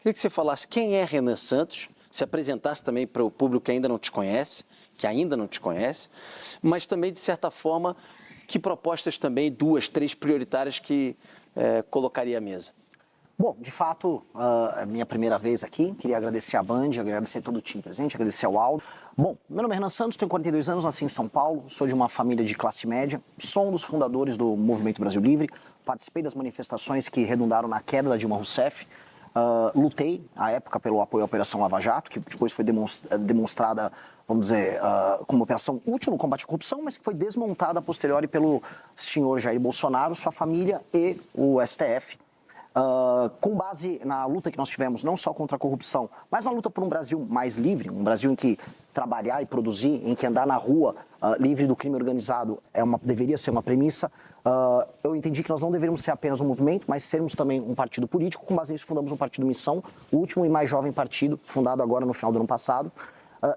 Queria que você falasse quem é Renan Santos, se apresentasse também para o público que ainda não te conhece, mas também, de certa forma, que propostas também, 2, 3 prioritárias que colocaria à mesa. Bom, de fato, é a minha primeira vez aqui. Queria agradecer a Band, agradecer todo o time presente, agradecer ao Aldo. Bom, meu nome é Renan Santos, tenho 42 anos, nasci em São Paulo, sou de uma família de classe média, sou um dos fundadores do Movimento Brasil Livre, participei das manifestações que redundaram na queda da Dilma Rousseff, lutei, à época, pelo apoio à Operação Lava Jato, que depois foi demonstrada, vamos dizer, como operação útil no combate à corrupção, mas que foi desmontada a posteriori pelo senhor Jair Bolsonaro, sua família e o STF. Com base na luta que nós tivemos, não só contra a corrupção, mas na luta por um Brasil mais livre, um Brasil em que trabalhar e produzir, em que andar na rua livre do crime organizado deveria ser uma premissa, eu entendi que nós não deveríamos ser apenas um movimento, mas sermos também um partido político. Com base nisso, fundamos um partido Missão, o último e mais jovem partido, fundado agora no final do ano passado.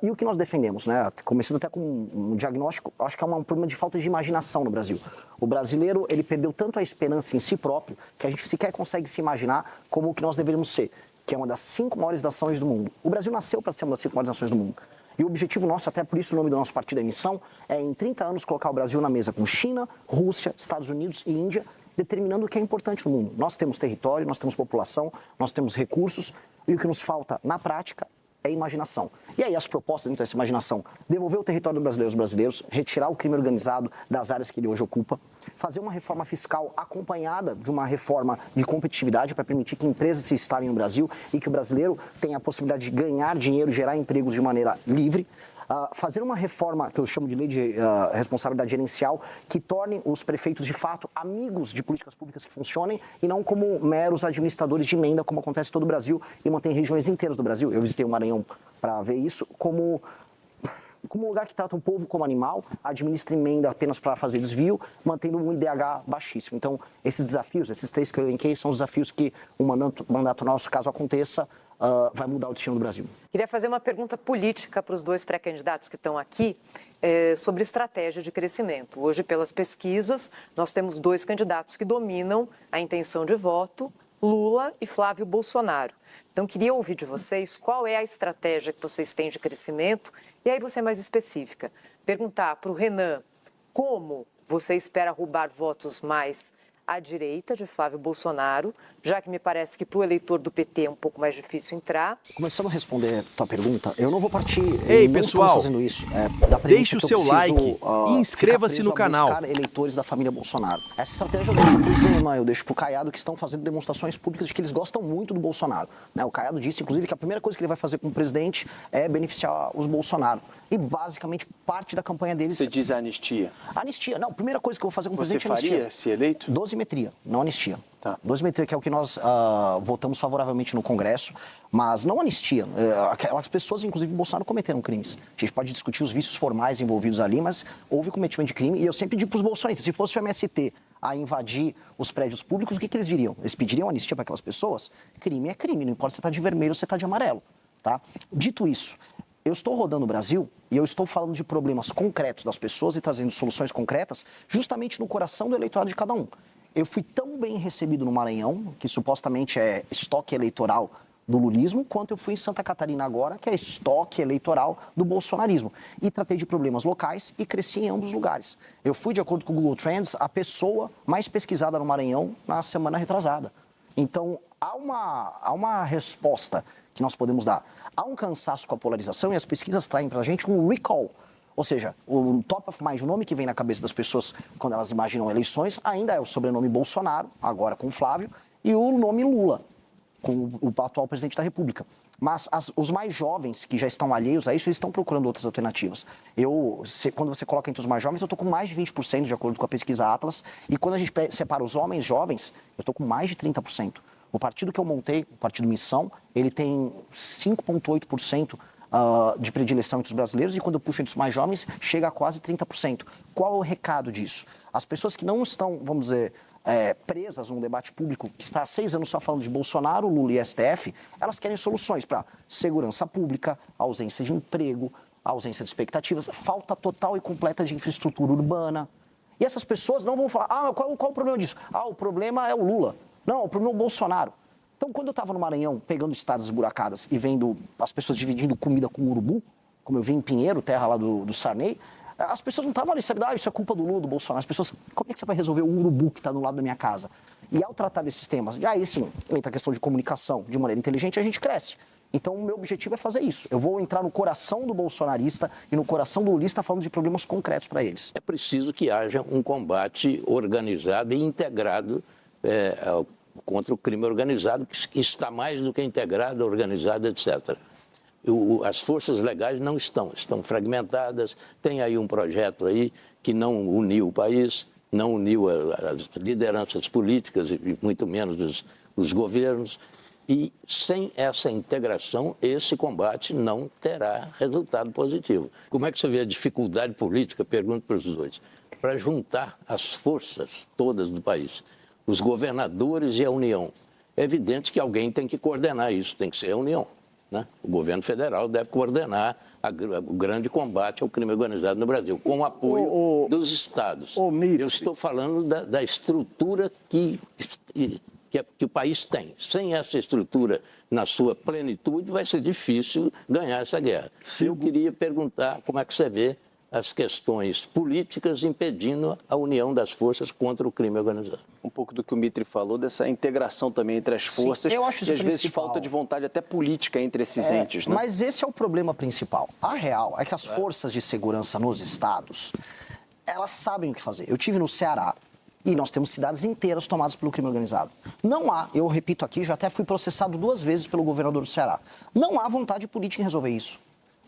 E o que nós defendemos, né? Começando até com um diagnóstico, acho que é um problema de falta de imaginação no Brasil. O brasileiro, ele perdeu tanto a esperança em si próprio, que a gente sequer consegue se imaginar como o que nós deveríamos ser, que é uma das 5 maiores nações do mundo. O Brasil nasceu para ser uma das 5 maiores nações do mundo. E o objetivo nosso, até por isso o nome do nosso partido é Missão, é em 30 anos colocar o Brasil na mesa com China, Rússia, Estados Unidos e Índia, determinando o que é importante no mundo. Nós temos território, nós temos população, nós temos recursos, e o que nos falta na prática é imaginação. E aí as propostas dentro dessa imaginação: devolver o território aos brasileiros, retirar o crime organizado das áreas que ele hoje ocupa, fazer uma reforma fiscal acompanhada de uma reforma de competitividade para permitir que empresas se instalem no Brasil e que o brasileiro tenha a possibilidade de ganhar dinheiro, gerar empregos de maneira livre. Fazer uma reforma, que eu chamo de lei de responsabilidade gerencial, que torne os prefeitos, de fato, amigos de políticas públicas que funcionem e não como meros administradores de emenda, como acontece em todo o Brasil e mantém regiões inteiras do Brasil. Eu visitei o Maranhão para ver isso, como um lugar que trata o povo como animal, administra emenda apenas para fazer desvio, mantendo um IDH baixíssimo. Então, esses desafios, esses 3 que eu elenquei, são os desafios que o mandato nosso, caso aconteça, vai mudar o destino do Brasil. Queria fazer uma pergunta política para os 2 pré-candidatos que estão aqui sobre estratégia de crescimento. Hoje, pelas pesquisas, nós temos 2 candidatos que dominam a intenção de voto, Lula e Flávio Bolsonaro. Então, queria ouvir de vocês qual é a estratégia que vocês têm de crescimento, e aí você mais específica. Perguntar para o Renan como você espera roubar votos mais à direita de Flávio Bolsonaro, já que me parece que para o eleitor do PT é um pouco mais difícil entrar. Começando a responder a tua pergunta, eu não vou partir... Ei, pessoal, fazendo isso. deixe o seu like e inscreva-se no canal. Eleitores da família Bolsonaro. Essa estratégia eu deixo pro Zema, eu deixo pro Caiado, que estão fazendo demonstrações públicas de que eles gostam muito do Bolsonaro. O Caiado disse, inclusive, que a primeira coisa que ele vai fazer com o presidente é beneficiar os Bolsonaro. E, basicamente, parte da campanha deles... Você diz a anistia? Anistia. Não, a primeira coisa que eu vou fazer com o presidente é anistia. Você faria, se eleito? Dosimetria, não anistia. Tá. Dosimetria, que é o que nós votamos favoravelmente no Congresso, mas não anistia. Aquelas pessoas, inclusive, Bolsonaro, cometeram crimes. A gente pode discutir os vícios formais envolvidos ali, mas houve cometimento de crime. E eu sempre digo para os bolsonaristas, se fosse o MST a invadir os prédios públicos, o que eles diriam? Eles pediriam anistia para aquelas pessoas? Crime é crime, não importa se você está de vermelho ou se você está de amarelo. Tá? Dito isso, eu estou rodando o Brasil e eu estou falando de problemas concretos das pessoas e trazendo soluções concretas justamente no coração do eleitorado de cada um. Eu fui tão bem recebido no Maranhão, que supostamente é estoque eleitoral do lulismo, quanto eu fui em Santa Catarina agora, que é estoque eleitoral do bolsonarismo. E tratei de problemas locais e cresci em ambos os lugares. Eu fui, de acordo com o Google Trends, a pessoa mais pesquisada no Maranhão na semana retrasada. Então, há uma resposta que nós podemos dar. Há um cansaço com a polarização e as pesquisas traem para a gente um recall. Ou seja, o top of mind, o nome que vem na cabeça das pessoas quando elas imaginam eleições, ainda é o sobrenome Bolsonaro, agora com o Flávio, e o nome Lula, com o atual presidente da República. Mas os mais jovens, que já estão alheios a isso, eles estão procurando outras alternativas. Quando você coloca entre os mais jovens, eu estou com mais de 20%, de acordo com a pesquisa Atlas, e quando a gente separa os homens jovens, eu estou com mais de 30%. O partido que eu montei, o Partido Missão, ele tem 5,8% de predileção entre os brasileiros, e quando eu puxo entre os mais jovens, chega a quase 30%. Qual é o recado disso? As pessoas que não estão, vamos dizer, presas num debate público que está há 6 anos só falando de Bolsonaro, Lula e STF, elas querem soluções para segurança pública, ausência de emprego, ausência de expectativas, falta total e completa de infraestrutura urbana. E essas pessoas não vão falar, qual o problema disso? O problema é o Lula. Não, o problema é o Bolsonaro. Então, quando eu estava no Maranhão, pegando estradas esburacadas e vendo as pessoas dividindo comida com urubu, como eu vi em Pinheiro, terra lá do Sarney, as pessoas não estavam ali, sabe, isso é culpa do Lula, do Bolsonaro. As pessoas, como é que você vai resolver o urubu que está do lado da minha casa? E ao tratar desses temas, aí sim, entra a questão de comunicação de maneira inteligente, a gente cresce. Então, o meu objetivo é fazer isso. Eu vou entrar no coração do bolsonarista e no coração do lulista falando de problemas concretos para eles. É preciso que haja um combate organizado e integrado contra o crime organizado, que está mais do que integrado, organizado, etc. As forças legais não estão fragmentadas. Tem aí um projeto aí que não uniu o país, não uniu as lideranças políticas e muito menos os governos. E sem essa integração, esse combate não terá resultado positivo. Como é que você vê a dificuldade política, pergunto para os dois, para juntar as forças todas do país, os governadores e a União? É evidente que alguém tem que coordenar isso, tem que ser a União, né? O governo federal deve coordenar o grande combate ao crime organizado no Brasil, com o apoio dos estados. Eu estou falando da estrutura que o país tem. Sem essa estrutura na sua plenitude, vai ser difícil ganhar essa guerra. Eu queria perguntar como é que você vê as questões políticas impedindo a união das forças contra o crime organizado. Um pouco do que o Mitri falou, dessa integração também entre as forças. Eu acho isso e às vezes falta de vontade até política entre esses entes, né? Mas esse é o problema principal. A real é que as forças de segurança nos estados, elas sabem o que fazer. Eu tive no Ceará, e nós temos cidades inteiras tomadas pelo crime organizado. Não há, eu repito aqui, já até fui processado 2 vezes pelo governador do Ceará. Não há vontade política em resolver isso.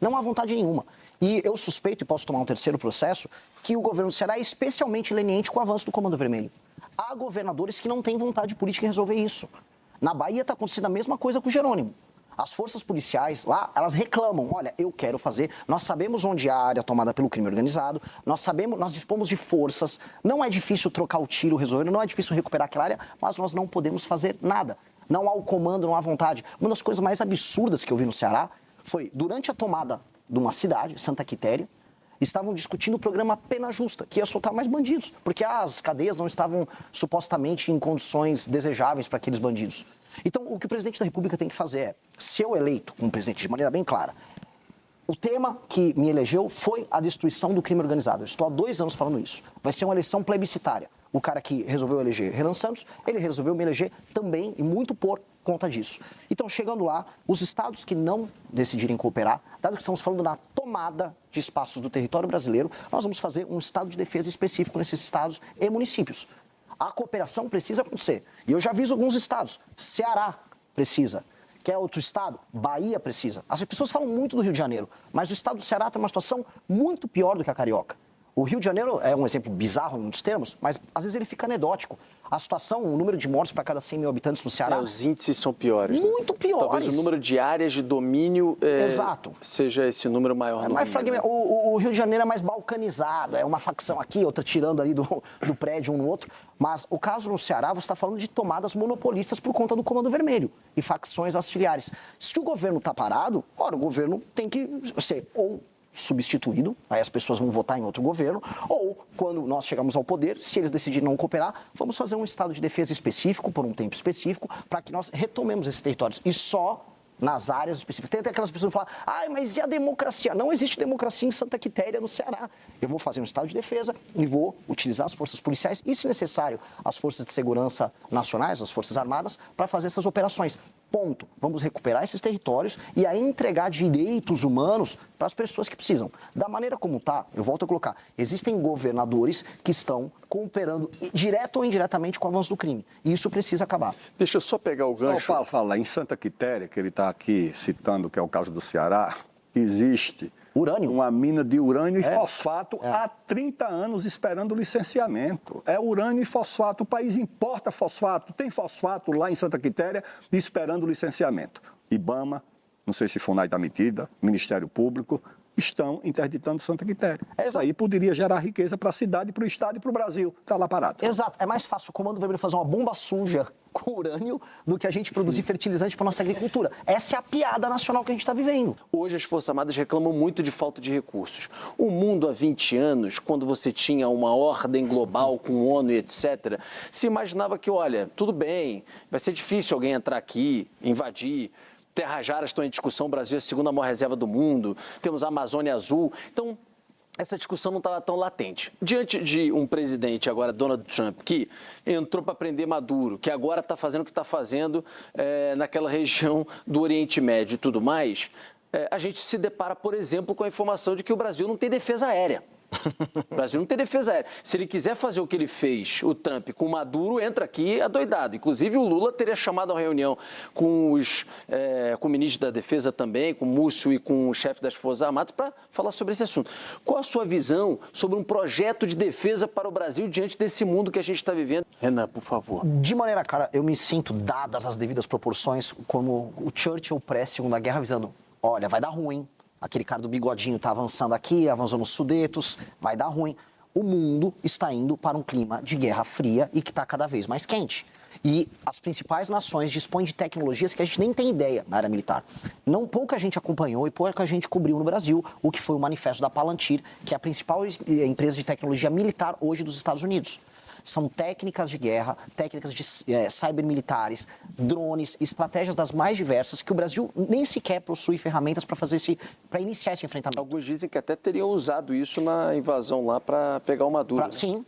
Não há vontade nenhuma. E eu suspeito, e posso tomar um terceiro processo, que o governo do Ceará é especialmente leniente com o avanço do Comando Vermelho. Há governadores que não têm vontade política em resolver isso. Na Bahia está acontecendo a mesma coisa com o Jerônimo. As forças policiais lá, elas reclamam, olha, eu quero fazer, nós sabemos onde há a área tomada pelo crime organizado, nós dispomos de forças, não é difícil trocar o tiro, resolver, não é difícil recuperar aquela área, mas nós não podemos fazer nada. Não há o comando, não há vontade. Uma das coisas mais absurdas que eu vi no Ceará foi, durante a tomada de uma cidade, Santa Quitéria, estavam discutindo o programa Pena Justa, que ia soltar mais bandidos, porque as cadeias não estavam supostamente em condições desejáveis para aqueles bandidos. Então, o que o presidente da República tem que fazer é, se eu eleito como presidente de maneira bem clara, o tema que me elegeu foi a destruição do crime organizado. Eu estou há 2 anos falando isso. Vai ser uma eleição plebiscitária. O cara que resolveu eleger Renan Santos, ele resolveu me eleger também, e muito por conta disso. Então, chegando lá, os estados que não decidirem cooperar, dado que estamos falando na tomada de espaços do território brasileiro, nós vamos fazer um estado de defesa específico nesses estados e municípios. A cooperação precisa acontecer. E eu já aviso alguns estados. Ceará precisa. Quer outro estado? Bahia precisa. As pessoas falam muito do Rio de Janeiro, mas o estado do Ceará tem uma situação muito pior do que a carioca. O Rio de Janeiro é um exemplo bizarro em muitos termos, mas às vezes ele fica anedótico. A situação, o número de mortes para cada 100 mil habitantes no Ceará... os índices são piores. Muito piores. Talvez o número de áreas de domínio Exato. seja esse número maior. O Rio de Janeiro é mais balcanizado, é uma facção aqui, outra tirando ali do prédio um no outro. Mas o caso no Ceará, você está falando de tomadas monopolistas por conta do Comando Vermelho e facções auxiliares. Se o governo está parado, ora, o governo tem que ser ou substituído, aí as pessoas vão votar em outro governo, ou quando nós chegamos ao poder, se eles decidirem não cooperar, vamos fazer um estado de defesa específico, por um tempo específico, para que nós retomemos esses territórios. E só nas áreas específicas. Tem até aquelas pessoas que falam, mas e a democracia? Não existe democracia em Santa Quitéria, no Ceará. Eu vou fazer um estado de defesa e vou utilizar as forças policiais e, se necessário, as forças de segurança nacionais, as forças armadas, para fazer essas operações. Ponto. Vamos recuperar esses territórios e aí entregar direitos humanos para as pessoas que precisam. Da maneira como está, eu volto a colocar, existem governadores que estão cooperando direto ou indiretamente com o avanço do crime. E isso precisa acabar. Deixa eu só pegar o gancho. Fala, em Santa Quitéria, que ele está aqui citando, que é o caso do Ceará, existe urânio. Uma mina de urânio e fosfato há 30 anos esperando licenciamento. É urânio e fosfato. O país importa fosfato. Tem fosfato lá em Santa Quitéria esperando licenciamento. IBAMA, não sei se FUNAI está metida, Ministério Público, estão interditando Santa Quitéria. Isso aí poderia gerar riqueza para a cidade, para o estado e para o Brasil. Está lá parado. Exato. É mais fácil o Comando Vermelho fazer uma bomba suja com urânio do que a gente produzir fertilizante para nossa agricultura. Essa é a piada nacional que a gente está vivendo. Hoje as Forças Armadas reclamam muito de falta de recursos. O mundo há 20 anos, quando você tinha uma ordem global com ONU e etc., se imaginava que, olha, tudo bem, vai ser difícil alguém entrar aqui, invadir. Terras raras estão em discussão, o Brasil é a segunda maior reserva do mundo, temos a Amazônia Azul. Então, essa discussão não estava tão latente. Diante de um presidente, agora Donald Trump, que entrou para prender Maduro, que agora está fazendo o que está fazendo naquela região do Oriente Médio e tudo mais, a gente se depara, por exemplo, com a informação de que o Brasil não tem defesa aérea. O Brasil não tem defesa aérea. Se ele quiser fazer o que ele fez, o Trump, com o Maduro, entra aqui adoidado. Inclusive, o Lula teria chamado a reunião com o ministro da Defesa também, com o Múcio e com o chefe das Forças Armadas, para falar sobre esse assunto. Qual a sua visão sobre um projeto de defesa para o Brasil diante desse mundo que a gente está vivendo? Renan, por favor. De maneira clara, eu me sinto, dadas as devidas proporções, como o Churchill pré-Segunda Guerra, avisando, olha, vai dar ruim. Aquele cara do bigodinho está avançando aqui, avançou nos Sudetos, vai dar ruim. O mundo está indo para um clima de guerra fria e que está cada vez mais quente. E as principais nações dispõem de tecnologias que a gente nem tem ideia na área militar. Pouca gente acompanhou e pouca gente cobriu no Brasil o que foi o manifesto da Palantir, que é a principal empresa de tecnologia militar hoje dos Estados Unidos. São técnicas de guerra, técnicas de cybermilitares, drones, estratégias das mais diversas que o Brasil nem sequer possui ferramentas para iniciar esse enfrentamento. Alguns dizem que até teriam usado isso na invasão lá para pegar o Maduro. Sim.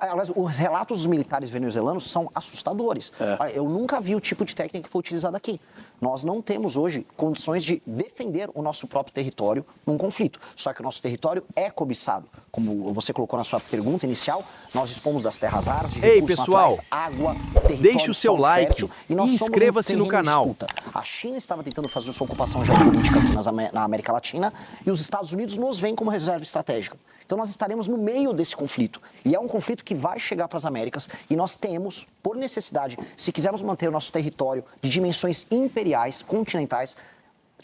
Aliás, os relatos dos militares venezuelanos são assustadores. Olha, eu nunca vi o tipo de técnica que foi utilizada aqui. Nós não temos hoje condições de defender o nosso próprio território num conflito. Só que o nosso território é cobiçado. Como você colocou na sua pergunta inicial, nós dispomos das terras raras, de recursos naturais, água, território, deixe o seu like fértil, e nós e inscreva-se no canal. A China estava tentando fazer sua ocupação geopolítica aqui na América Latina e os Estados Unidos nos veem como reserva estratégica. Então nós estaremos no meio desse conflito. E é um conflito que vai chegar para as Américas e nós temos, por necessidade, se quisermos manter o nosso território de dimensões imperiais, continentais,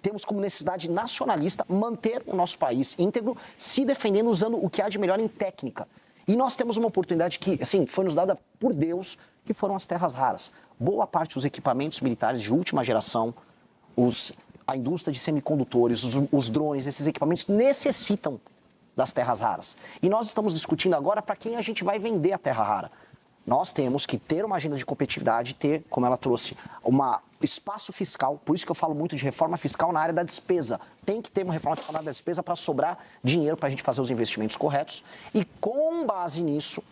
temos como necessidade nacionalista manter o nosso país íntegro, se defendendo usando o que há de melhor em técnica. E nós temos uma oportunidade que, assim, foi nos dada por Deus, que foram as terras raras. Boa parte dos equipamentos militares de última geração, a indústria de semicondutores, os drones, esses equipamentos necessitam das terras raras. E nós estamos discutindo agora para quem a gente vai vender a terra rara. Nós temos que ter uma agenda de competitividade, ter, como ela trouxe, um espaço fiscal, por isso que eu falo muito de reforma fiscal na área da despesa. Tem que ter uma reforma fiscal na área da despesa para sobrar dinheiro para a gente fazer os investimentos corretos e, com base nisso,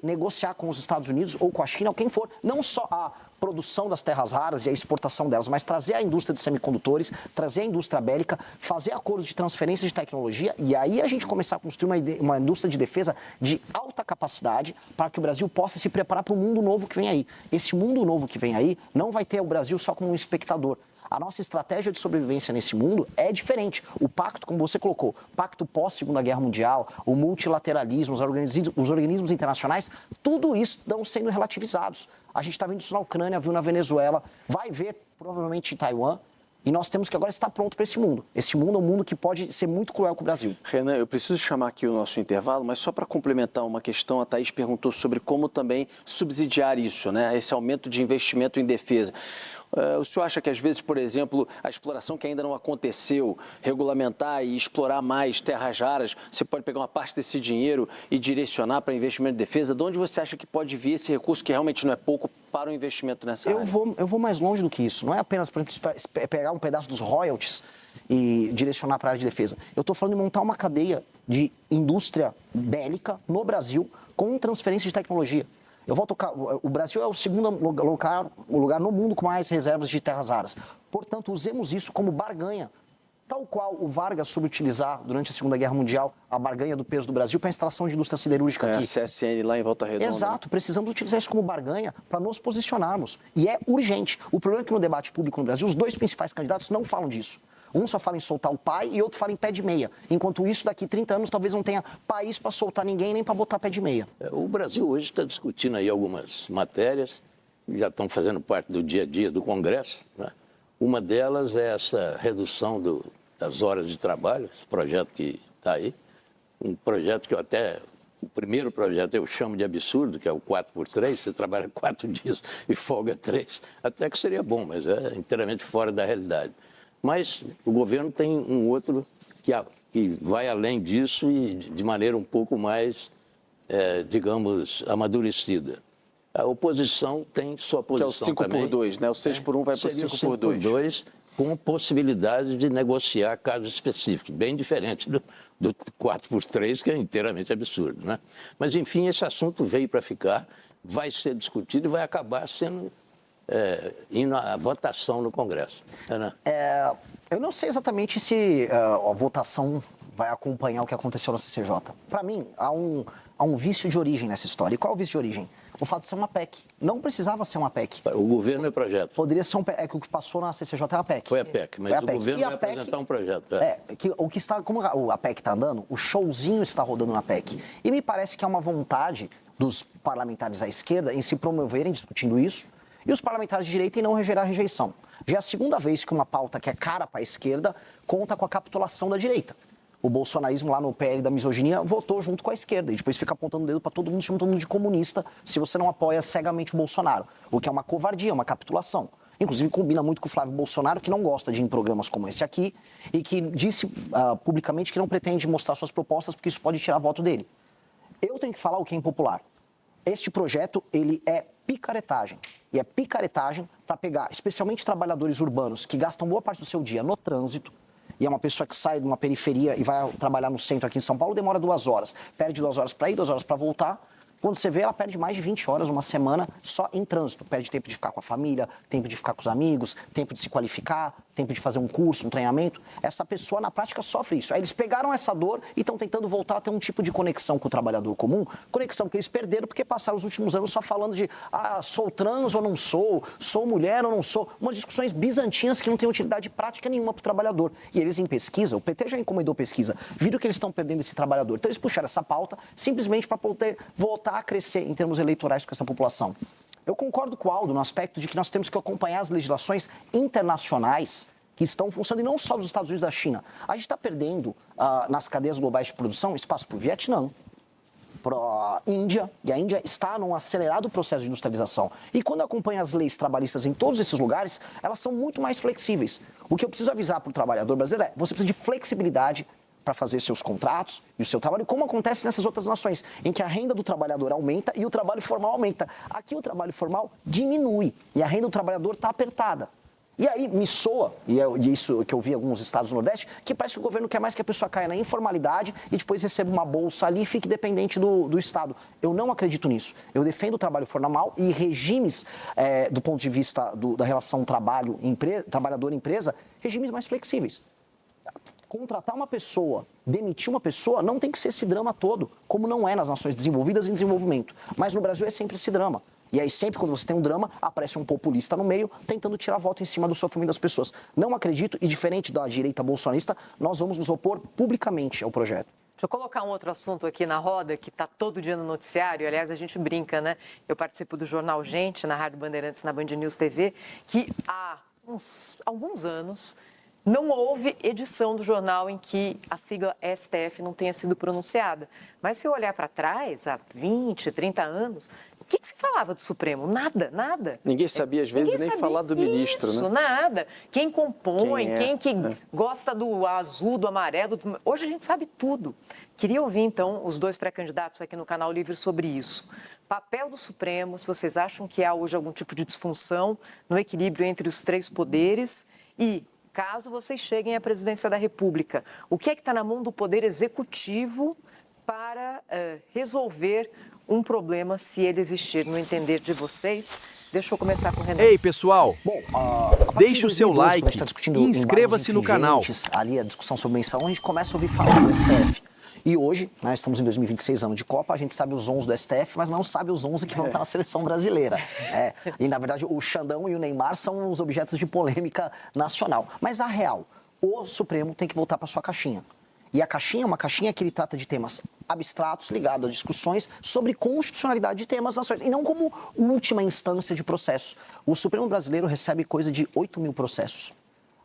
negociar com os Estados Unidos ou com a China, ou quem for, não só a produção das terras raras e a exportação delas, mas trazer a indústria de semicondutores, trazer a indústria bélica, fazer acordos de transferência de tecnologia e aí a gente começar a construir uma indústria de defesa de alta capacidade para que o Brasil possa se preparar para o mundo novo que vem aí. Esse mundo novo que vem aí não vai ter o Brasil só como um espectador. A nossa estratégia de sobrevivência nesse mundo é diferente. O pacto, como você colocou, pacto pós-Segunda Guerra Mundial, o multilateralismo, os organismos internacionais, tudo isso estão sendo relativizados. A gente está vendo isso na Ucrânia, viu na Venezuela, vai ver provavelmente em Taiwan. E nós temos que agora estar pronto para esse mundo. Esse mundo é um mundo que pode ser muito cruel com o Brasil. Renan, eu preciso chamar aqui o nosso intervalo, mas só para complementar uma questão, a Thaís perguntou sobre como também subsidiar isso, né? Esse aumento de investimento em defesa. O senhor acha que, às vezes, por exemplo, a exploração que ainda não aconteceu, regulamentar e explorar mais terras raras, você pode pegar uma parte desse dinheiro e direcionar para investimento em defesa? De onde você acha que pode vir esse recurso, que realmente não é pouco, para o investimento nessa área? Eu vou mais longe do que isso. Não é apenas, por exemplo, pegar um pedaço dos royalties e direcionar para a área de defesa. Eu estou falando de montar uma cadeia de indústria bélica no Brasil com transferência de tecnologia. O Brasil é o segundo lugar no mundo com mais reservas de terras raras. Portanto, usemos isso como barganha. Tal qual o Vargas soube utilizar durante a Segunda Guerra Mundial a barganha do peso do Brasil para a instalação de indústria siderúrgica aqui. A CSN lá em Volta Redonda. Exato, precisamos utilizar isso como barganha para nos posicionarmos. E é urgente. O problema é que no debate público no Brasil, os dois principais candidatos não falam disso. Um só fala em soltar o pai e outro fala em pé de meia. Enquanto isso, daqui 30 anos, talvez não tenha país para soltar ninguém nem para botar pé de meia. O Brasil hoje está discutindo aí algumas matérias, que já estão fazendo parte do dia a dia do Congresso, né? Uma delas é essa redução das horas de trabalho, esse projeto que está aí, um projeto que eu até... O primeiro projeto eu chamo de absurdo, que é o 4x3, você trabalha 4 dias e folga 3. Até que seria bom, mas é inteiramente fora da realidade. Mas o governo tem um outro que vai além disso e de maneira um pouco mais, digamos, amadurecida. A oposição tem sua posição também. Que é o 5x2, né? O 6x1 vai para o 5x2. 5x2, com possibilidade de negociar casos específicos, bem diferente do 4x3, que é inteiramente absurdo, né? Mas, enfim, esse assunto veio para ficar, vai ser discutido e vai acabar sendo indo à votação no Congresso. Né? Eu não sei exatamente se a votação vai acompanhar o que aconteceu na CCJ. Para mim, há um vício de origem nessa história. E qual é o vício de origem? O fato de ser uma PEC. Não precisava ser uma PEC. O governo é projeto. Poderia ser é que o que passou na CCJ é a PEC. Foi a PEC, mas o governo vai apresentar um projeto. Como a PEC está andando, o showzinho está rodando na PEC. E me parece que há uma vontade dos parlamentares à esquerda em se promoverem discutindo isso, e os parlamentares de direita em não gerar rejeição. Já é a segunda vez que uma pauta que é cara para a esquerda conta com a capitulação da direita. O bolsonarismo lá no PL da misoginia votou junto com a esquerda e depois fica apontando o dedo para todo mundo, chamando todo mundo de comunista se você não apoia cegamente o Bolsonaro, o que é uma covardia, uma capitulação. Inclusive combina muito com o Flávio Bolsonaro, que não gosta de ir em programas como esse aqui e que disse publicamente que não pretende mostrar suas propostas porque isso pode tirar voto dele. Eu tenho que falar o que é impopular. Este projeto, ele é picaretagem. E é picaretagem para pegar, especialmente trabalhadores urbanos que gastam boa parte do seu dia no trânsito, e é uma pessoa que sai de uma periferia e vai trabalhar no centro aqui em São Paulo, demora 2 horas. Perde 2 horas para ir, 2 horas para voltar. Quando você vê, ela perde mais de 20 horas uma semana só em trânsito. Perde tempo de ficar com a família, tempo de ficar com os amigos, tempo de se qualificar, tempo de fazer um curso, um treinamento. Essa pessoa, na prática, sofre isso. Aí eles pegaram essa dor e estão tentando voltar a ter um tipo de conexão com o trabalhador comum, conexão que eles perderam porque passaram os últimos anos só falando de sou trans ou não sou mulher ou não sou. Umas discussões bizantinas que não têm utilidade prática nenhuma para o trabalhador. E eles em pesquisa, o PT já encomendou pesquisa, viram que eles estão perdendo esse trabalhador. Então eles puxaram essa pauta simplesmente para poder voltar a crescer em termos eleitorais com essa população. Eu concordo com o Aldo no aspecto de que nós temos que acompanhar as legislações internacionais que estão funcionando, e não só dos Estados Unidos e da China. A gente está perdendo, nas cadeias globais de produção, espaço para o Vietnã, para a Índia, e a Índia está num acelerado processo de industrialização. E quando eu acompanho as leis trabalhistas em todos esses lugares, elas são muito mais flexíveis. O que eu preciso avisar para o trabalhador brasileiro é, você precisa de flexibilidade para fazer seus contratos e o seu trabalho, como acontece nessas outras nações, em que a renda do trabalhador aumenta e o trabalho formal aumenta. Aqui o trabalho formal diminui e a renda do trabalhador está apertada. E aí me soa, e isso que eu vi em alguns estados do Nordeste, que parece que o governo quer mais que a pessoa caia na informalidade e depois receba uma bolsa ali e fique dependente do Estado. Eu não acredito nisso. Eu defendo o trabalho formal e regimes, do ponto de vista da relação trabalhador-empresa, regimes mais flexíveis. Contratar uma pessoa, demitir uma pessoa, não tem que ser esse drama todo, como não é nas nações desenvolvidas em desenvolvimento. Mas no Brasil é sempre esse drama. E aí sempre quando você tem um drama, aparece um populista no meio, tentando tirar voto em cima do sofrimento das pessoas. Não acredito, e diferente da direita bolsonarista, nós vamos nos opor publicamente ao projeto. Deixa eu colocar um outro assunto aqui na roda, que está todo dia no noticiário. Aliás, a gente brinca, né? Eu participo do Jornal Gente, na Rádio Bandeirantes, na Band News TV, que há alguns anos não houve edição do jornal em que a sigla STF não tenha sido pronunciada. Mas se eu olhar para trás, há 20, 30 anos, o que se falava do Supremo? Nada, nada. Ninguém sabia, às vezes, nem falar do ministro, isso, né? Nada. Quem compõe, Quem que gosta do azul, do amarelo. Hoje a gente sabe tudo. Queria ouvir, então, os 2 pré-candidatos aqui no Canal Livre sobre isso. Papel do Supremo, se vocês acham que há hoje algum tipo de disfunção no equilíbrio entre os 3 poderes e, caso vocês cheguem à presidência da República, o que é que está na mão do Poder Executivo para resolver um problema, se ele existir, no entender de vocês? Deixa eu começar com o Renan. Ei, pessoal, Bom, deixe o seu like discutindo e inscreva-se no canal. Ali a discussão sobre mensalão, a gente começa a ouvir falar do STF. E hoje, né, estamos em 2026, ano de Copa, a gente sabe os 11 do STF, mas não sabe os 11 que vão estar na seleção brasileira. E, na verdade, o Xandão e o Neymar são os objetos de polêmica nacional. Mas, a real, o Supremo tem que voltar para sua caixinha. E a caixinha é uma caixinha que ele trata de temas abstratos ligados a discussões sobre constitucionalidade de temas nacionais, e não como última instância de processo. O Supremo brasileiro recebe coisa de 8 mil processos.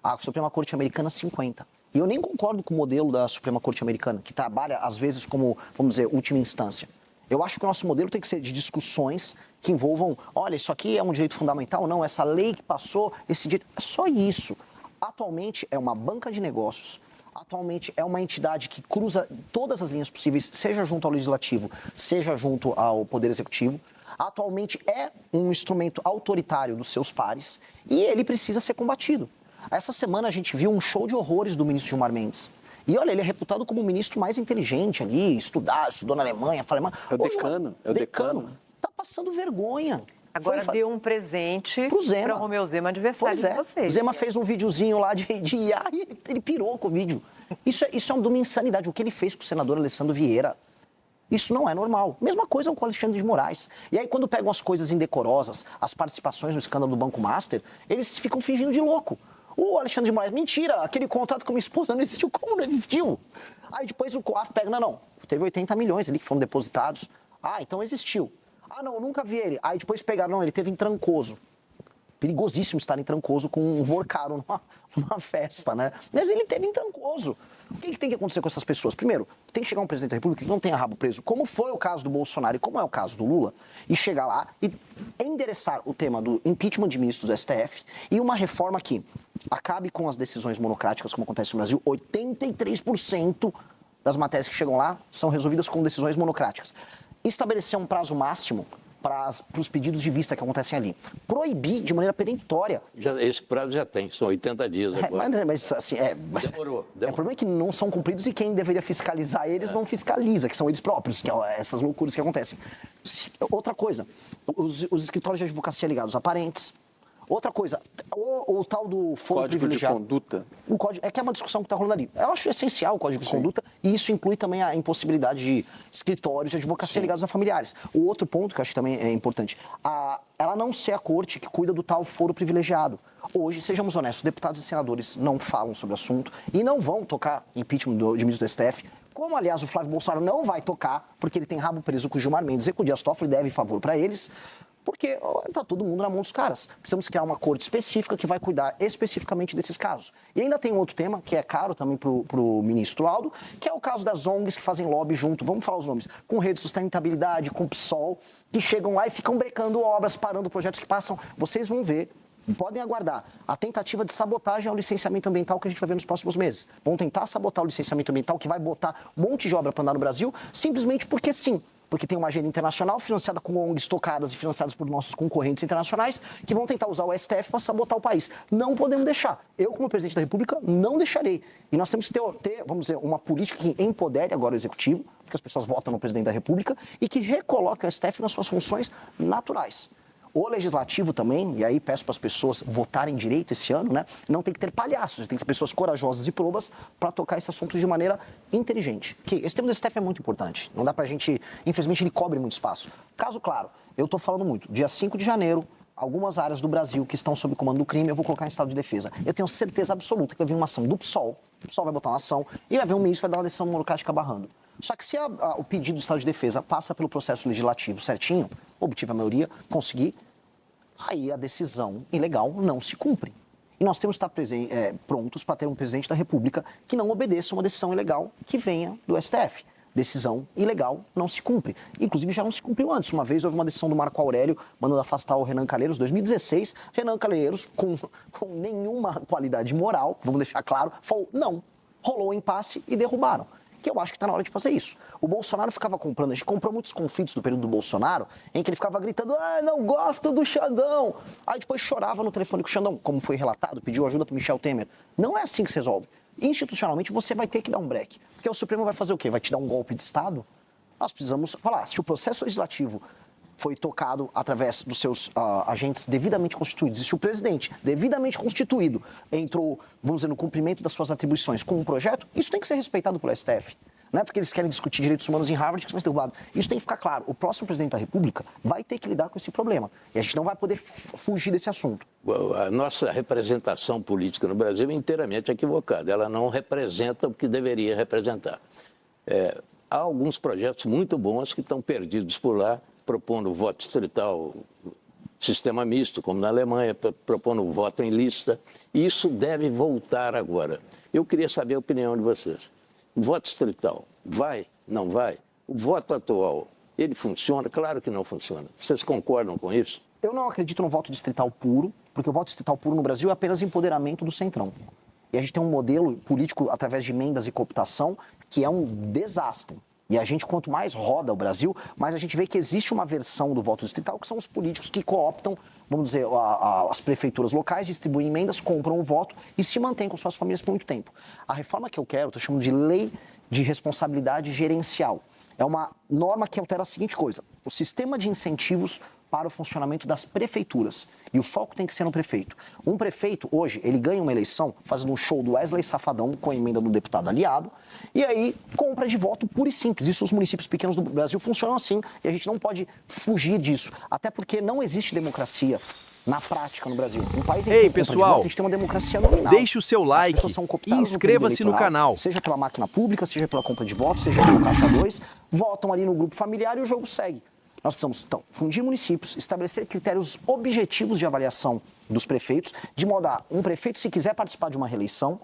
A Suprema Corte Americana, 50. E eu nem concordo com o modelo da Suprema Corte Americana, que trabalha, às vezes, como, vamos dizer, última instância. Eu acho que o nosso modelo tem que ser de discussões que envolvam, olha, isso aqui é um direito fundamental, não, essa lei que passou, esse direito... É só isso. Atualmente é uma banca de negócios, atualmente é uma entidade que cruza todas as linhas possíveis, seja junto ao Legislativo, seja junto ao Poder Executivo. Atualmente é um instrumento autoritário dos seus pares e ele precisa ser combatido. Essa semana a gente viu um show de horrores do ministro Gilmar Mendes. E olha, ele é reputado como o ministro mais inteligente ali, estudou na Alemanha, fala alemão. É o decano. Tá passando vergonha. Agora deu um presente pro Zema. Para o Romeu Zema, adversário de vocês. O Zema fez um videozinho lá de IA e ele pirou com o vídeo. Isso é uma insanidade. O que ele fez com o senador Alessandro Vieira, isso não é normal. Mesma coisa com o Alexandre de Moraes. E aí, quando pegam as coisas indecorosas, as participações no escândalo do Banco Master, eles ficam fingindo de louco. O Alexandre de Moraes, mentira, aquele contrato com minha esposa não existiu. Como não existiu? Aí depois o COAF pega, não, teve 80 milhões ali que foram depositados. Ah, então existiu. Ah, não, eu nunca vi ele. Aí depois pegaram, não, ele teve em Trancoso. Perigosíssimo estar em Trancoso com um Vorcaro numa festa, né? Mas ele teve em Trancoso. O que tem que acontecer com essas pessoas? Primeiro, tem que chegar um presidente da República que não tenha rabo preso, como foi o caso do Bolsonaro e como é o caso do Lula, e chegar lá e endereçar o tema do impeachment de ministros do STF e uma reforma que acabe com as decisões monocráticas, como acontece no Brasil. 83% das matérias que chegam lá são resolvidas com decisões monocráticas. Estabelecer um prazo máximo para os pedidos de vista que acontecem ali. Proibir de maneira perentória. Esse prazo já tem, são 80 dias agora. Mas assim, Demorou. O problema é que não são cumpridos e quem deveria fiscalizar eles não fiscaliza, que são eles próprios, que é essas loucuras que acontecem. Outra coisa, os escritórios de advocacia ligados a parentes. Outra coisa, o tal do foro Código privilegiado. de conduta. O código, é que é uma discussão que está rolando ali. Eu acho essencial o código de conduta e isso inclui também a impossibilidade de escritórios de advocacia ligados a familiares. O outro ponto que eu acho que também é importante, ela não ser a corte que cuida do tal foro privilegiado. Hoje, sejamos honestos, deputados e senadores não falam sobre o assunto e não vão tocar impeachment de ministro do STF. Como, aliás, o Flávio Bolsonaro não vai tocar, porque ele tem rabo preso com o Gilmar Mendes e com o Dias Toffoli deve favor para eles, porque está todo mundo na mão dos caras. Precisamos criar uma corte específica que vai cuidar especificamente desses casos. E ainda tem um outro tema, que é caro também para o ministro Aldo, que é o caso das ONGs que fazem lobby junto, vamos falar os nomes, com Rede de Sustentabilidade, com o PSOL, que chegam lá e ficam brecando obras, parando projetos que passam. Vocês vão ver, podem aguardar, a tentativa de sabotagem ao licenciamento ambiental que a gente vai ver nos próximos meses. Vão tentar sabotar o licenciamento ambiental que vai botar um monte de obra para andar no Brasil, simplesmente porque sim. Porque tem uma agenda internacional financiada com ONGs tocadas e financiadas por nossos concorrentes internacionais que vão tentar usar o STF para sabotar o país. Não podemos deixar. Eu, como presidente da República, não deixarei. E nós temos que ter, vamos dizer, uma política que empodere agora o Executivo, porque as pessoas votam no presidente da República, e que recoloque o STF nas suas funções naturais. O Legislativo também, e aí peço para as pessoas votarem direito esse ano, né? Não tem que ter palhaços, tem que ter pessoas corajosas e probas para tocar esse assunto de maneira inteligente. Esse tema do STF é muito importante, não dá para a gente, infelizmente ele cobre muito espaço. Caso claro, eu estou falando muito, dia 5 de janeiro, algumas áreas do Brasil que estão sob comando do crime, eu vou colocar em estado de defesa. Eu tenho certeza absoluta que vai vir uma ação do PSOL, o PSOL vai botar uma ação e vai vir um ministro que vai dar uma decisão monocrática barrando. Só que se o pedido do estado de defesa passa pelo processo legislativo certinho, obtive a maioria, conseguir, aí a decisão ilegal não se cumpre. E nós temos que estar prontos para ter um presidente da República que não obedeça uma decisão ilegal que venha do STF. Decisão ilegal não se cumpre. Inclusive, já não se cumpriu antes. Uma vez houve uma decisão do Marco Aurélio mandando afastar o Renan Calheiros, 2016. Renan Calheiros, com nenhuma qualidade moral, vamos deixar claro, falou não. Rolou um impasse e derrubaram. Que eu acho que está na hora de fazer isso. O Bolsonaro ficava comprando, a gente comprou muitos conflitos do período do Bolsonaro, em que ele ficava gritando, não gosto do Xandão. Aí depois chorava no telefone com o Xandão, como foi relatado, pediu ajuda para o Michel Temer. Não é assim que se resolve. Institucionalmente, você vai ter que dar um break. Porque o Supremo vai fazer o quê? Vai te dar um golpe de Estado? Nós precisamos falar, se o processo legislativo foi tocado através dos seus agentes devidamente constituídos, e se o presidente, devidamente constituído, entrou, vamos dizer, no cumprimento das suas atribuições com um projeto, isso tem que ser respeitado pelo STF. Não é porque eles querem discutir direitos humanos em Harvard que isso vai ser derrubado. Isso tem que ficar claro. O próximo presidente da República vai ter que lidar com esse problema. E a gente não vai poder fugir desse assunto. A nossa representação política no Brasil é inteiramente equivocada. Ela não representa o que deveria representar. Há alguns projetos muito bons que estão perdidos por lá, propondo voto distrital sistema misto, como na Alemanha, propondo o voto em lista. E isso deve voltar agora. Eu queria saber a opinião de vocês. O voto distrital, vai? Não vai? O voto atual, ele funciona? Claro que não funciona. Vocês concordam com isso? Eu não acredito no voto distrital puro, porque o voto distrital puro no Brasil é apenas empoderamento do centrão. E a gente tem um modelo político através de emendas e cooptação que é um desastre. E a gente, quanto mais roda o Brasil, mais a gente vê que existe uma versão do voto distrital, que são os políticos que cooptam, vamos dizer, as prefeituras locais, distribuem emendas, compram o voto e se mantêm com suas famílias por muito tempo. A reforma que eu quero, estou chamando de lei de responsabilidade gerencial. É uma norma que altera a seguinte coisa: o sistema de incentivos para o funcionamento das prefeituras. E o foco tem que ser no prefeito. Um prefeito, hoje, ele ganha uma eleição fazendo um show do Wesley Safadão com a emenda do deputado aliado, e aí compra de voto puro e simples. Isso os municípios pequenos do Brasil funcionam assim, e a gente não pode fugir disso. Até porque não existe democracia na prática no Brasil. Um país em que Ei, tem compra de pessoal, voto, a gente tem uma democracia nominal. deixe o seu As like pessoas são e cooptadas inscreva-se no período eleitoral, canal. seja pela máquina pública, seja pela compra de votos, seja pelo Caixa 2, votam ali no grupo familiar e o jogo segue. Nós precisamos, então, fundir municípios, estabelecer critérios objetivos de avaliação dos prefeitos, de modo a um prefeito, se quiser participar de uma reeleição,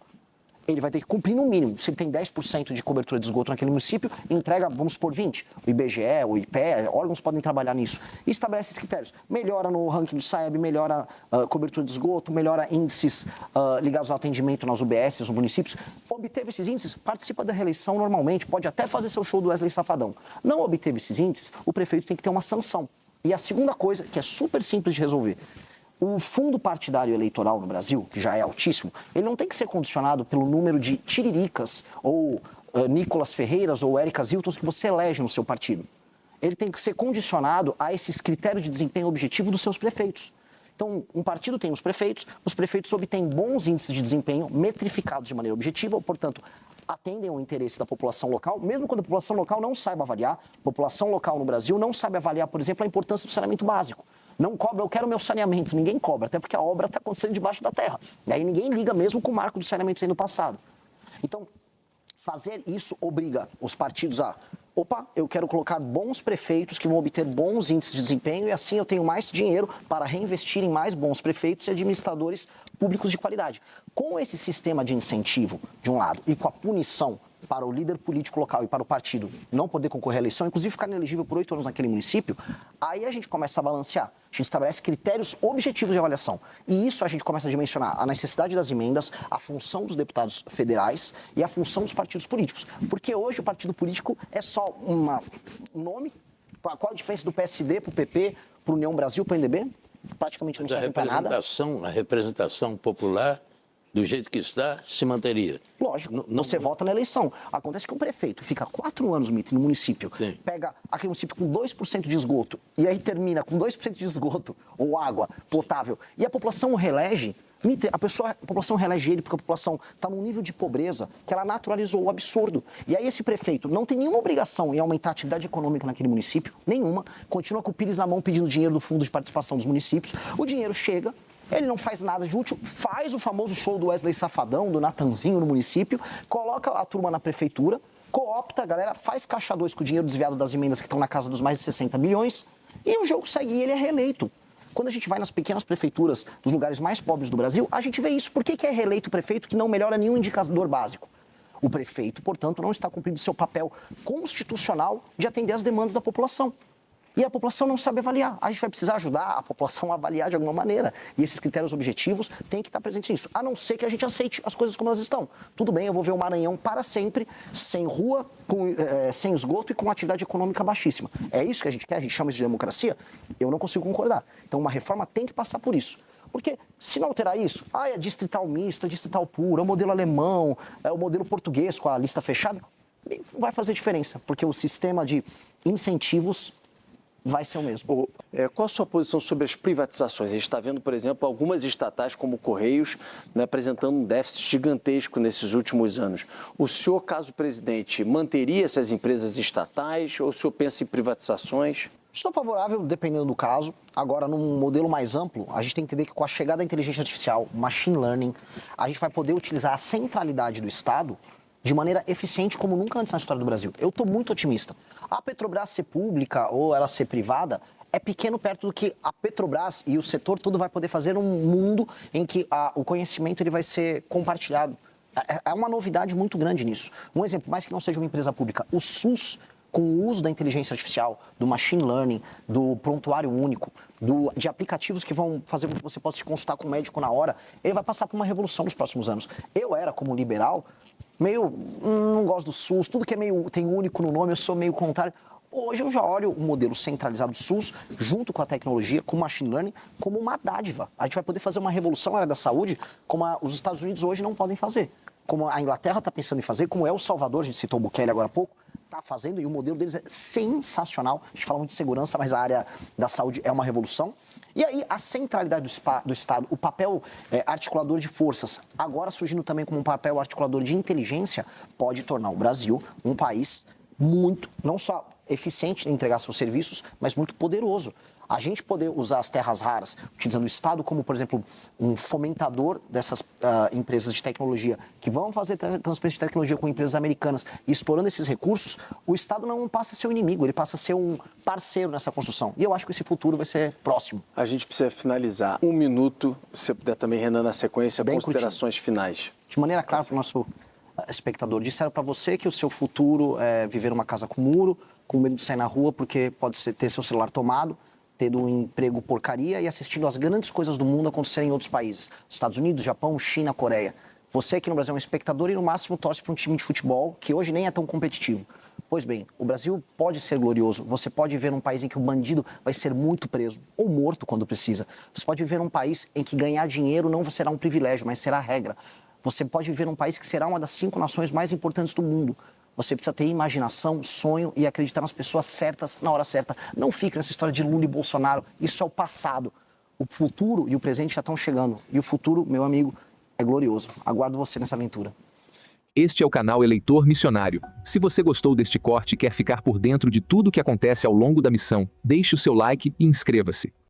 ele vai ter que cumprir no mínimo. Se ele tem 10% de cobertura de esgoto naquele município, entrega, vamos supor, 20%. O IBGE, o IPE, órgãos podem trabalhar nisso. E estabelece esses critérios. Melhora no ranking do SAEB, melhora a cobertura de esgoto, melhora índices ligados ao atendimento nas UBS, nos municípios. Obteve esses índices, participa da reeleição normalmente, pode até fazer seu show do Wesley Safadão. Não obteve esses índices, o prefeito tem que ter uma sanção. E a segunda coisa, que é super simples de resolver: o fundo partidário eleitoral no Brasil, que já é altíssimo, ele não tem que ser condicionado pelo número de tiriricas ou Nicolas Ferreiras ou Érica Ziltons que você elege no seu partido. Ele tem que ser condicionado a esses critérios de desempenho objetivo dos seus prefeitos. Então, um partido tem os prefeitos obtêm bons índices de desempenho, metrificados de maneira objetiva, portanto, atendem ao interesse da população local, mesmo quando a população local não saiba avaliar. A população local no Brasil não sabe avaliar, por exemplo, a importância do saneamento básico. Não cobra, eu quero meu saneamento, ninguém cobra, até porque a obra está acontecendo debaixo da terra. E aí ninguém liga mesmo com o marco do saneamento sendo passado. Então, fazer isso obriga os partidos a: opa, eu quero colocar bons prefeitos que vão obter bons índices de desempenho e assim eu tenho mais dinheiro para reinvestir em mais bons prefeitos e administradores públicos de qualidade. Com esse sistema de incentivo, de um lado, e com a punição para o líder político local e para o partido não poder concorrer à eleição, inclusive ficar inelegível por 8 anos naquele município, aí a gente começa a balancear. A gente estabelece critérios objetivos de avaliação. E isso a gente começa a dimensionar a necessidade das emendas, a função dos deputados federais e a função dos partidos políticos. Porque hoje o partido político é só um nome. Qual a diferença do PSD para o PP, para o União Brasil, para o MDB? Praticamente não serve para nada. A representação popular, do jeito que está, se manteria. Lógico, você vota na eleição. Acontece que o prefeito fica 4 anos, Mitri, no município, Sim. pega aquele município com 2% de esgoto, e aí termina com 2% de esgoto, ou água potável, e a população o reelege. Mitri, a população reelege ele porque a população está num nível de pobreza que ela naturalizou o absurdo. E aí esse prefeito não tem nenhuma obrigação em aumentar a atividade econômica naquele município, nenhuma, continua com o pires na mão pedindo dinheiro do fundo de participação dos municípios, o dinheiro chega, ele não faz nada de útil, faz o famoso show do Wesley Safadão, do Natanzinho no município, coloca a turma na prefeitura, coopta a galera, faz caixa 2 com o dinheiro desviado das emendas que estão na casa dos mais de 60 milhões, e o jogo segue e ele é reeleito. Quando a gente vai nas pequenas prefeituras dos lugares mais pobres do Brasil, a gente vê isso. Por que é reeleito o prefeito que não melhora nenhum indicador básico? O prefeito, portanto, não está cumprindo seu papel constitucional de atender às demandas da população. E a população não sabe avaliar. A gente vai precisar ajudar a população a avaliar de alguma maneira. E esses critérios objetivos têm que estar presentes nisso. A não ser que a gente aceite as coisas como elas estão. Tudo bem, eu vou ver o Maranhão para sempre, sem rua, sem esgoto e com atividade econômica baixíssima. É isso que a gente quer? A gente chama isso de democracia? Eu não consigo concordar. Então uma reforma tem que passar por isso. Porque se não alterar isso, é distrital misto, é distrital puro, é o modelo alemão, é o modelo português com a lista fechada, não vai fazer diferença. Porque o sistema de incentivos vai ser o mesmo. Qual a sua posição sobre as privatizações? A gente está vendo, por exemplo, algumas estatais como Correios, né, apresentando um déficit gigantesco nesses últimos anos. O senhor, caso presidente, manteria essas empresas estatais ou o senhor pensa em privatizações? Estou favorável, dependendo do caso. Agora, num modelo mais amplo, a gente tem que entender que com a chegada da inteligência artificial, machine learning, a gente vai poder utilizar a centralidade do Estado de maneira eficiente como nunca antes na história do Brasil. Eu estou muito otimista. A Petrobras ser pública ou ela ser privada é pequeno perto do que a Petrobras e o setor todo vai poder fazer num mundo em que o conhecimento ele vai ser compartilhado. É uma novidade muito grande nisso. Um exemplo, mais que não seja uma empresa pública, o SUS, com o uso da inteligência artificial, do machine learning, do prontuário único, de aplicativos que vão fazer com que você possa se consultar com o médico na hora, ele vai passar por uma revolução nos próximos anos. Eu era, como liberal, meio, não gosto do SUS, tudo que é meio, tem único no nome, eu sou meio contrário. Hoje eu já olho o modelo centralizado do SUS, junto com a tecnologia, com o machine learning, como uma dádiva. A gente vai poder fazer uma revolução na área da saúde, como os Estados Unidos hoje não podem fazer. Como a Inglaterra está pensando em fazer, como El Salvador, a gente citou o Bukele agora há pouco, está fazendo, e o modelo deles é sensacional. A gente fala muito de segurança, mas a área da saúde é uma revolução. E aí, a centralidade do Estado, o papel articulador de forças, agora surgindo também como um papel articulador de inteligência, pode tornar o Brasil um país muito, não só eficiente em entregar seus serviços, mas muito poderoso. A gente poder usar as terras raras, utilizando o Estado como, por exemplo, um fomentador dessas empresas de tecnologia que vão fazer transferência de tecnologia com empresas americanas e explorando esses recursos, o Estado não passa a ser um inimigo, ele passa a ser um parceiro nessa construção. E eu acho que esse futuro vai ser próximo. A gente precisa finalizar. 1 minuto, se você puder também, Renan, na sequência, Bem considerações finais. De maneira clara para o nosso espectador, disseram para você que o seu futuro é viver uma casa com muro, com medo de sair na rua porque pode ter seu celular tomado, tendo um emprego porcaria e assistindo às grandes coisas do mundo acontecerem em outros países. Estados Unidos, Japão, China, Coreia. Você aqui no Brasil é um espectador e no máximo torce para um time de futebol que hoje nem é tão competitivo. Pois bem, o Brasil pode ser glorioso. Você pode viver num país em que o bandido vai ser muito preso ou morto quando precisa. Você pode viver num país em que ganhar dinheiro não será um privilégio, mas será a regra. Você pode viver num país que será uma das 5 nações mais importantes do mundo. Você precisa ter imaginação, sonho e acreditar nas pessoas certas na hora certa. Não fique nessa história de Lula e Bolsonaro. Isso é o passado. O futuro e o presente já estão chegando. E o futuro, meu amigo, é glorioso. Aguardo você nessa aventura. Este é o canal Eleitor Missionário. Se você gostou deste corte e quer ficar por dentro de tudo o que acontece ao longo da missão, deixe o seu like e inscreva-se.